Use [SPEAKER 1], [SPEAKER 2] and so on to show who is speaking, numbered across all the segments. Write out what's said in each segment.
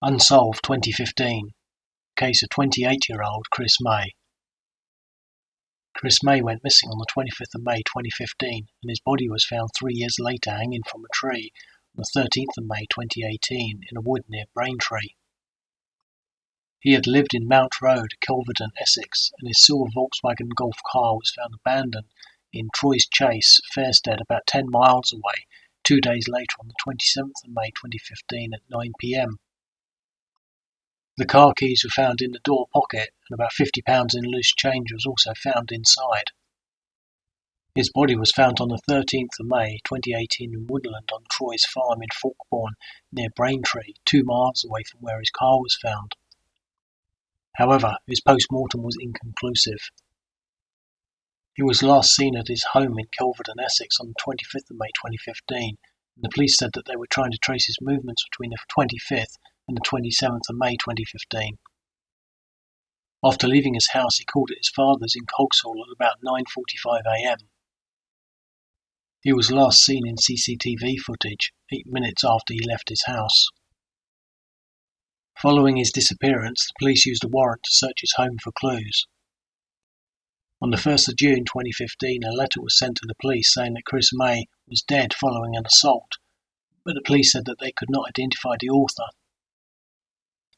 [SPEAKER 1] Unsolved 2015. Case of 28-year-old Chris May. Chris May went missing on the 25th of May 2015 and his body was found 3 years later hanging from a tree on the 13th of May 2018 in a wood near Braintree. He had lived in Mount Road, Kelvedon, Essex, and his silver Volkswagen Golf car was found abandoned in Troyes Chase, Fairstead, about 10 miles away, 2 days later on the 27th of May 2015 at 9 p.m. The car keys were found in the door pocket and about £50 in loose change was also found inside. His body was found on the 13th of May 2018 in woodland on Troyes Farm in Falkbourne near Braintree, 2 miles away from where his car was found. However, his post-mortem was inconclusive. He was last seen at his home in Kelvedon, Essex on the 25th of May 2015 and the police said that they were trying to trace his movements between the 25th and the 27th of May 2015. After leaving his house, he called at his father's in Coggeshall at about 9:45 a.m. He was last seen in CCTV footage 8 minutes after he left his house. Following his disappearance, the police used a warrant to search his home for clues. On the 1st of June 2015, a letter was sent to the police saying that Chris May was dead following an assault, but the police said that they could not identify the author.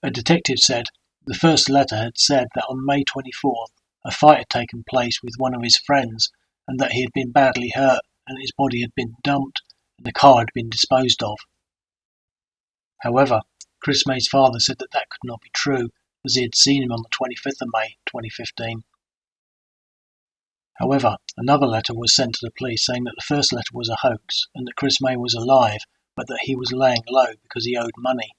[SPEAKER 1] A detective said the first letter had said that on May 24th, a fight had taken place with one of his friends and that he had been badly hurt and his body had been dumped and the car had been disposed of. However, Chris May's father said that that could not be true as he had seen him on the 25th of May 2015. However, another letter was sent to the police saying that the first letter was a hoax and that Chris May was alive but that he was laying low because he owed money.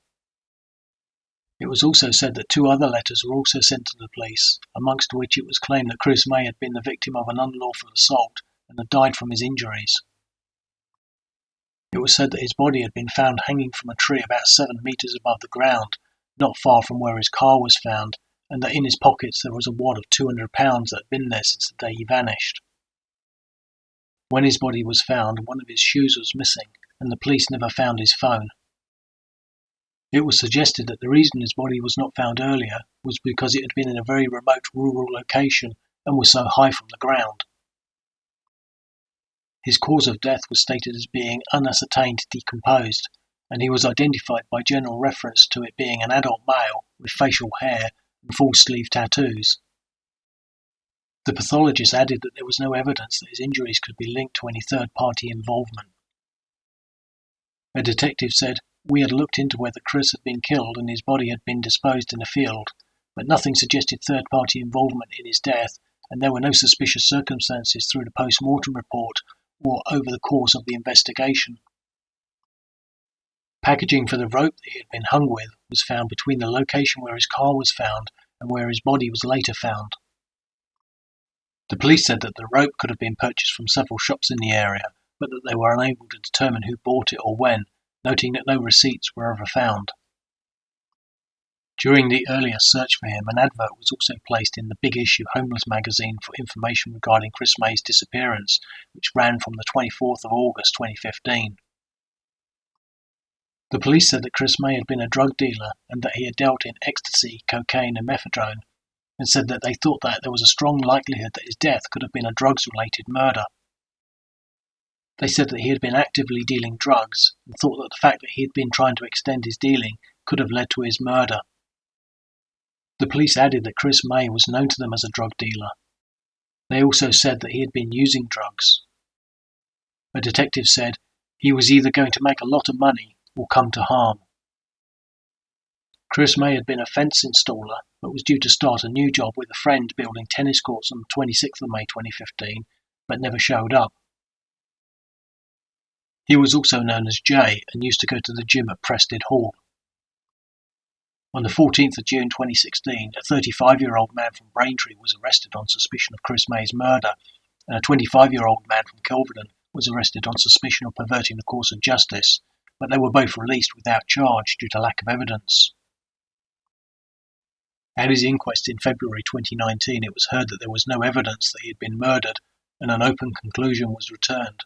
[SPEAKER 1] It was also said that 2 other letters were also sent to the police, amongst which it was claimed that Chris May had been the victim of an unlawful assault and had died from his injuries. It was said that his body had been found hanging from a tree about 7 metres above the ground, not far from where his car was found, and that in his pockets there was a wad of £200 that had been there since the day he vanished. When his body was found, one of his shoes was missing, and the police never found his phone. It was suggested that the reason his body was not found earlier was because it had been in a very remote rural location and was so high from the ground. His cause of death was stated as being unascertained decomposed, and he was identified by general reference to it being an adult male with facial hair and full-sleeve tattoos. The pathologist added that there was no evidence that his injuries could be linked to any third-party involvement. A detective said, "We had looked into whether Chris had been killed and his body had been disposed in a field, but nothing suggested third-party involvement in his death, and there were no suspicious circumstances through the post-mortem report or over the course of the investigation." Packaging for the rope that he had been hung with was found between the location where his car was found and where his body was later found. The police said that the rope could have been purchased from several shops in the area, but that they were unable to determine who bought it or when, noting that no receipts were ever found. During the earlier search for him, an advert was also placed in the Big Issue Homeless magazine for information regarding Chris May's disappearance, which ran from the 24th of August 2015. The police said that Chris May had been a drug dealer and that he had dealt in ecstasy, cocaine and methadone, and said that they thought that there was a strong likelihood that his death could have been a drugs-related murder. They said that he had been actively dealing drugs and thought that the fact that he had been trying to extend his dealing could have led to his murder. The police added that Chris May was known to them as a drug dealer. They also said that he had been using drugs. A detective said he was either going to make a lot of money or come to harm. Chris May had been a fence installer but was due to start a new job with a friend building tennis courts on the 26th of May 2015 but never showed up. He was also known as Jay and used to go to the gym at Prested Hall. On the 14th of June 2016, a 35-year-old man from Braintree was arrested on suspicion of Chris May's murder, and a 25-year-old man from Kelvedon was arrested on suspicion of perverting the course of justice, but they were both released without charge due to lack of evidence. At his inquest in February 2019, it was heard that there was no evidence that he had been murdered, and an open conclusion was returned.